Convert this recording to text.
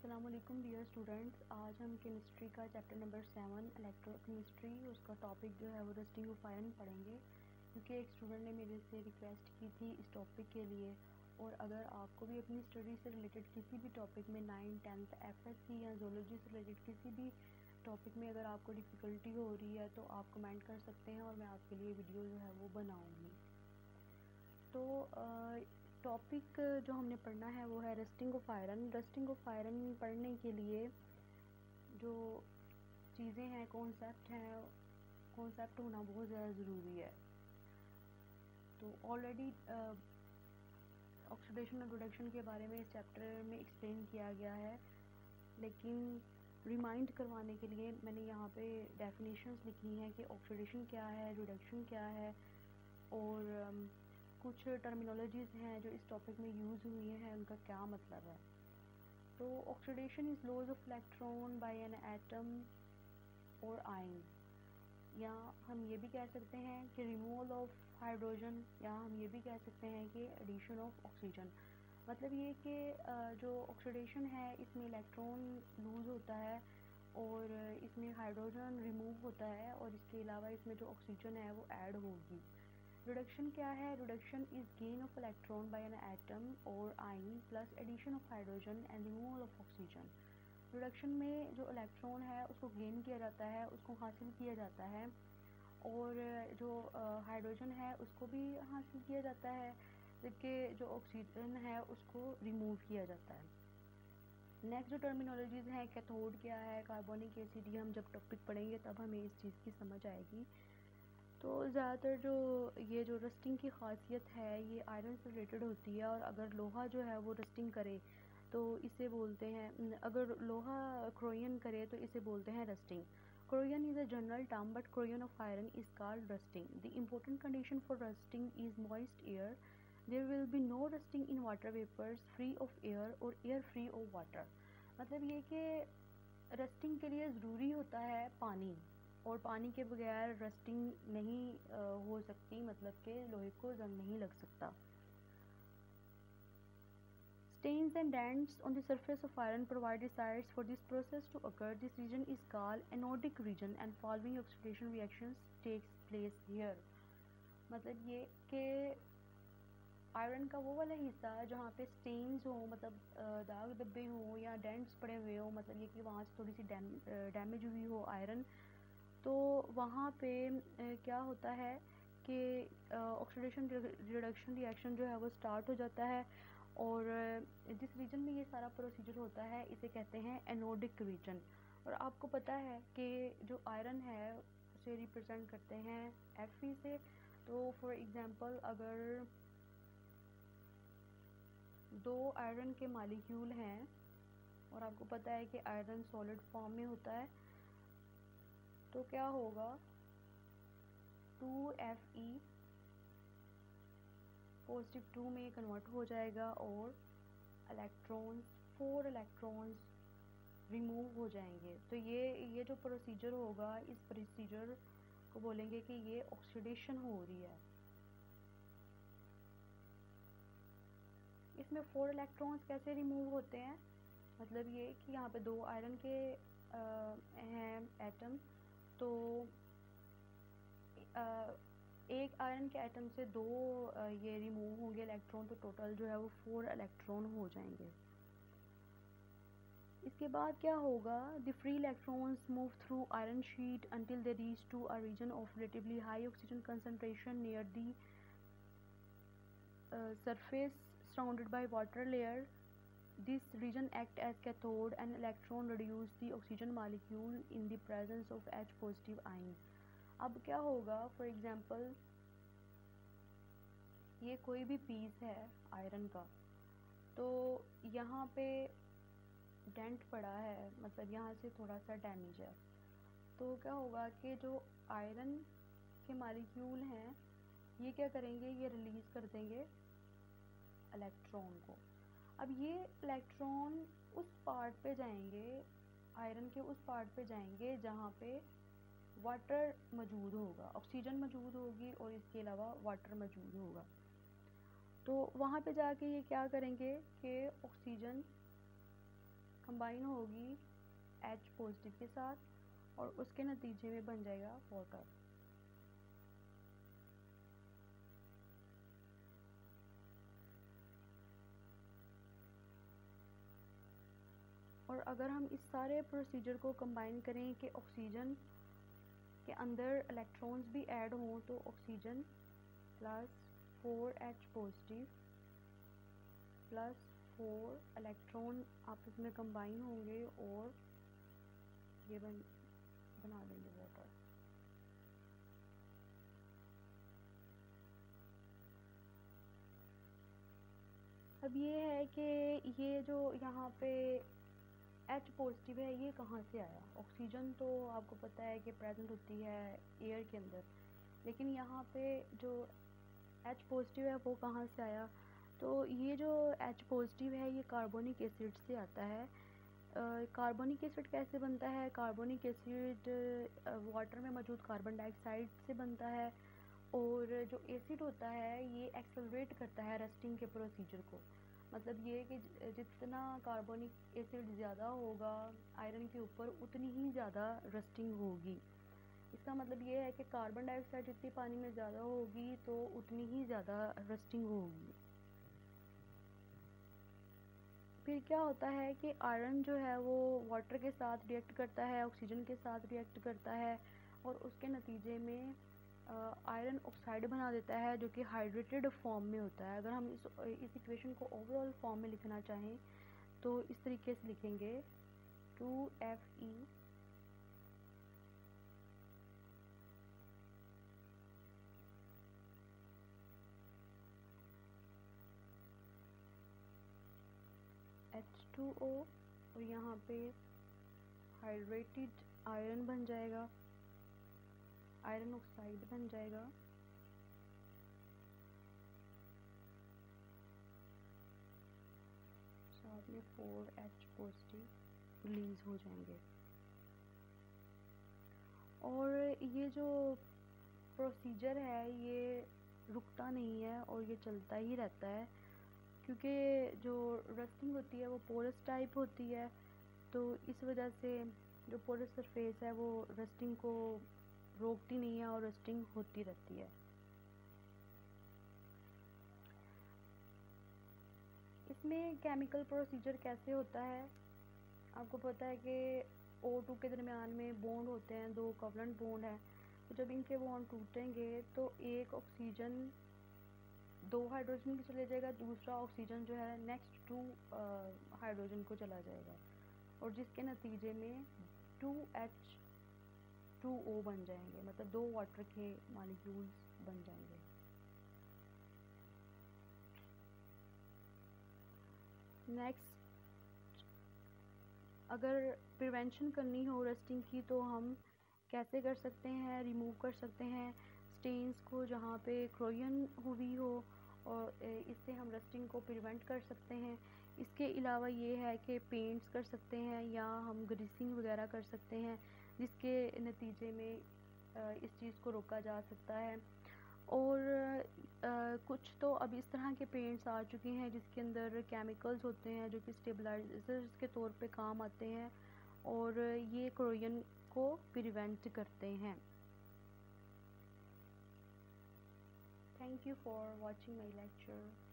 अस्सलाम वालेकुम dear students. आज हम केमिस्ट्री का चैप्टर नंबर 7 इलेक्ट्रोकेमिस्ट्री, उसका टॉपिक जो है वो रस्टिंग ऑफ आयरन पढ़ेंगे, क्योंकि एक स्टूडेंट ने मेरे से रिक्वेस्ट की थी इस टॉपिक के लिए। और अगर आपको भी अपनी स्टडी से रिलेटेड किसी भी टॉपिक में 9th 10th एफएससी या जोलॉजी से रिलेटेड किसी भी टॉपिक में अगर आपको डिफ़िकल्टी हो रही है तो आप कमेंट कर सकते हैं और मैं आपके लिए वीडियो जो है वो बनाऊँगी। तो टॉपिक जो हमने पढ़ना है वो है rusting of iron. Rusting of iron पढ़ने के लिए जो चीज़ें हैं, कॉन्सेप्ट होना बहुत ज़्यादा ज़रूरी है। तो ऑलरेडी ऑक्सीडेशन और रिडक्शन के बारे में इस चैप्टर में एक्सप्लेन किया गया है, लेकिन रिमाइंड करवाने के लिए मैंने यहाँ पे डेफिनेशंस लिखी हैं कि ऑक्सीडेशन क्या है, रिडक्शन क्या है, और कुछ टर्मिनोलॉजीज़ हैं जो इस टॉपिक में यूज़ हुई हैं, उनका क्या मतलब है। तो oxidation is loss of electron by an atom और आयन, या हम ये भी कह सकते हैं कि रिमूवल ऑफ हाइड्रोजन, या हम ये भी कह सकते हैं कि एडिशन ऑफ ऑक्सीजन। मतलब ये कि जो ऑक्सीडेशन है इसमें इलेक्ट्रॉन लूज़ होता है और इसमें हाइड्रोजन रिमूव होता है, और इसके अलावा इसमें जो ऑक्सीजन है वो ऐड होगी। रिडक्शन क्या है? Reduction is gain of electron by an atom और ion plus addition of hydrogen and removal of oxygen. Reduction में जो इलेक्ट्रॉन है उसको गेन किया जाता है, उसको हासिल किया जाता है, और जो हाइड्रोजन है उसको भी हासिल किया जाता है, जबकि जो ऑक्सीजन है उसको रिमूव किया जाता है। नेक्स्ट जो टर्मिनोलॉजीज़ हैं, कैथोड क्या है, कार्बोनिक एसिड, ये हम जब टॉपिक पढ़ेंगे तब हमें इस चीज़ की समझ आएगी। तो ज़्यादातर ये जो रस्टिंग की ख़ासियत है ये आयरन से रिलेटेड होती है, और अगर लोहा जो है वो रस्टिंग करे तो इसे बोलते हैं, अगर लोहा क्रोयन करे तो इसे बोलते हैं rusting. Corrosion is a general term but corrosion of iron is called rusting. The important condition for rusting is moist air. There will be no rusting in water vapours free of air और air free of water. मतलब ये कि rusting के लिए ज़रूरी होता है पानी, और पानी के बगैर रस्टिंग नहीं हो सकती, मतलब कि लोहे को जंग नहीं लग सकता। Stains and dents on the surface of iron provide the sites for this process to occur. This region is called anodic region and following oxidation reactions takes place here. मतलब ये कि आयरन का वो वाला हिस्सा जहाँ पे स्टेन्स हो, मतलब दाग धब्बे हों या डेंट्स पड़े हुए हो, मतलब ये कि वहाँ से थोड़ी सी डैमेज हुई हो आयरन, तो वहाँ पे क्या होता है कि ऑक्सीडेशन रिडक्शन रिएक्शन जो है वो स्टार्ट हो जाता है, और जिस रीजन में ये सारा प्रोसीजर होता है इसे कहते हैं एनोडिक रीजन। और आपको पता है कि जो आयरन है उसे रिप्रेजेंट करते हैं Fe से। तो फॉर एग्जांपल अगर दो आयरन के मॉलिक्यूल हैं, और आपको पता है कि आयरन सॉलिड फॉर्म में होता है, तो क्या होगा, 2Fe पॉजिटिव 2 में कन्वर्ट हो जाएगा और इलेक्ट्रॉन्स 4 इलेक्ट्रॉन्स रिमूव हो जाएंगे। तो ये जो प्रोसीजर होगा, इस प्रोसीजर को बोलेंगे कि ये ऑक्सीडेशन हो रही है। इसमें 4 इलेक्ट्रॉन्स कैसे रिमूव होते हैं? मतलब ये कि यहाँ पे दो आयरन के हैं एटम, तो एक आयरन के एटम से दो ये रिमूव होंगे इलेक्ट्रॉन, तो टोटल जो है वो 4 इलेक्ट्रॉन हो जाएंगे। इसके बाद क्या होगा, the free electrons move through iron sheet until they reach to a region of relatively high oxygen concentration near the surface surrounded by water layer. This region act as cathode and electron reduce the oxygen molecule in the presence of H positive ion. अब क्या होगा, for example ये कोई भी piece है iron का, तो यहाँ पे डेंट पड़ा है, मतलब यहाँ से थोड़ा सा डैमेज है, तो क्या होगा कि जो आयरन के मॉलिक्यूल हैं ये क्या करेंगे, ये रिलीज़ कर देंगे इलेक्ट्रॉन को। अब ये इलेक्ट्रॉन उस पार्ट पे जाएंगे, आयरन के उस पार्ट पे जाएंगे जहाँ पे वाटर मौजूद होगा, ऑक्सीजन मौजूद होगी और इसके अलावा वाटर मौजूद होगा। तो वहाँ पे जाके ये क्या करेंगे कि ऑक्सीजन कंबाइन होगी H पॉजिटिव के साथ और उसके नतीजे में बन जाएगा वाटर। और अगर हम इस सारे प्रोसीजर को कंबाइन करें कि ऑक्सीजन के अंदर इलेक्ट्रॉन्स भी ऐड हों तो oxygen plus 4H positive plus 4 electron आपस में कंबाइन होंगे और ये बना देंगे वाटर। अब ये है कि ये जो यहाँ पे H पॉजिटिव है ये कहाँ से आया। ऑक्सीजन तो आपको पता है कि प्रेजेंट होती है एयर के अंदर, लेकिन यहाँ पे जो H पॉजिटिव है वो कहाँ से आया। तो ये जो H पॉजिटिव है ये कार्बोनिक एसिड से आता है। कार्बोनिक एसिड कैसे बनता है। कार्बोनिक एसिड वाटर में मौजूद कार्बन डाइऑक्साइड से बनता है और जो एसिड होता है ये एक्सेलरेट करता है रस्टिंग के प्रोसीजर को। मतलब ये कि जितना कार्बोनिक एसिड ज़्यादा होगा आयरन के ऊपर उतनी ही ज़्यादा रस्टिंग होगी। इसका मतलब ये है कि कार्बन डाइऑक्साइड जितनी पानी में ज़्यादा होगी तो उतनी ही ज़्यादा रस्टिंग होगी। फिर क्या होता है कि आयरन जो है वो वाटर के साथ रिएक्ट करता है, ऑक्सीजन के साथ रिएक्ट करता है और उसके नतीजे में आयरन ऑक्साइड बना देता है जो कि हाइड्रेटेड फॉर्म में होता है। अगर हम इस इक्वेशन को ओवरऑल फॉर्म में लिखना चाहें तो इस तरीके से लिखेंगे 2Fe H2O और यहाँ पे हाइड्रेटेड आयरन बन जाएगा, आयरन ऑक्साइड बन जाएगा। साथ में 4H पॉजिटिव रिलीज हो जाएंगे। और ये जो प्रोसीजर है ये रुकता नहीं है और ये चलता ही रहता है, क्योंकि जो रस्टिंग होती है वो पोरस टाइप होती है, तो इस वजह से जो पोरस सरफेस है वो रस्टिंग को रोकती नहीं है और रस्टिंग होती रहती है। इसमें केमिकल प्रोसीजर कैसे होता है। आपको पता है कि O2 के दरमियान में बॉन्ड होते हैं, दो कोवलेंट बॉन्ड हैं। तो जब इनके बॉन्ड टूटेंगे तो एक ऑक्सीजन दो हाइड्रोजन को चले जाएगा, दूसरा ऑक्सीजन जो है नेक्स्ट टू हाइड्रोजन को चला जाएगा और जिसके नतीजे में 2H2O बन जाएंगे, मतलब दो वाटर के मॉलिक्यूल्स बन जाएंगे। नेक्स्ट, अगर प्रिवेंशन करनी हो रस्टिंग की तो हम कैसे कर सकते हैं, रिमूव कर सकते हैं स्टेन्स को जहाँ पे क्रोयन हुई हो और इससे हम रस्टिंग को प्रिवेंट कर सकते हैं। इसके अलावा ये है कि पेंट्स कर सकते हैं या हम ग्रीसिंग वगैरह कर सकते हैं जिसके नतीजे में इस चीज़ को रोका जा सकता है। और कुछ तो अब इस तरह के पेंट्स आ चुके हैं जिसके अंदर केमिकल्स होते हैं जो कि स्टेबलाइजर्स के तौर पे काम आते हैं और ये क्रोयन को प्रिवेंट करते हैं। Thank you for watching my lecture.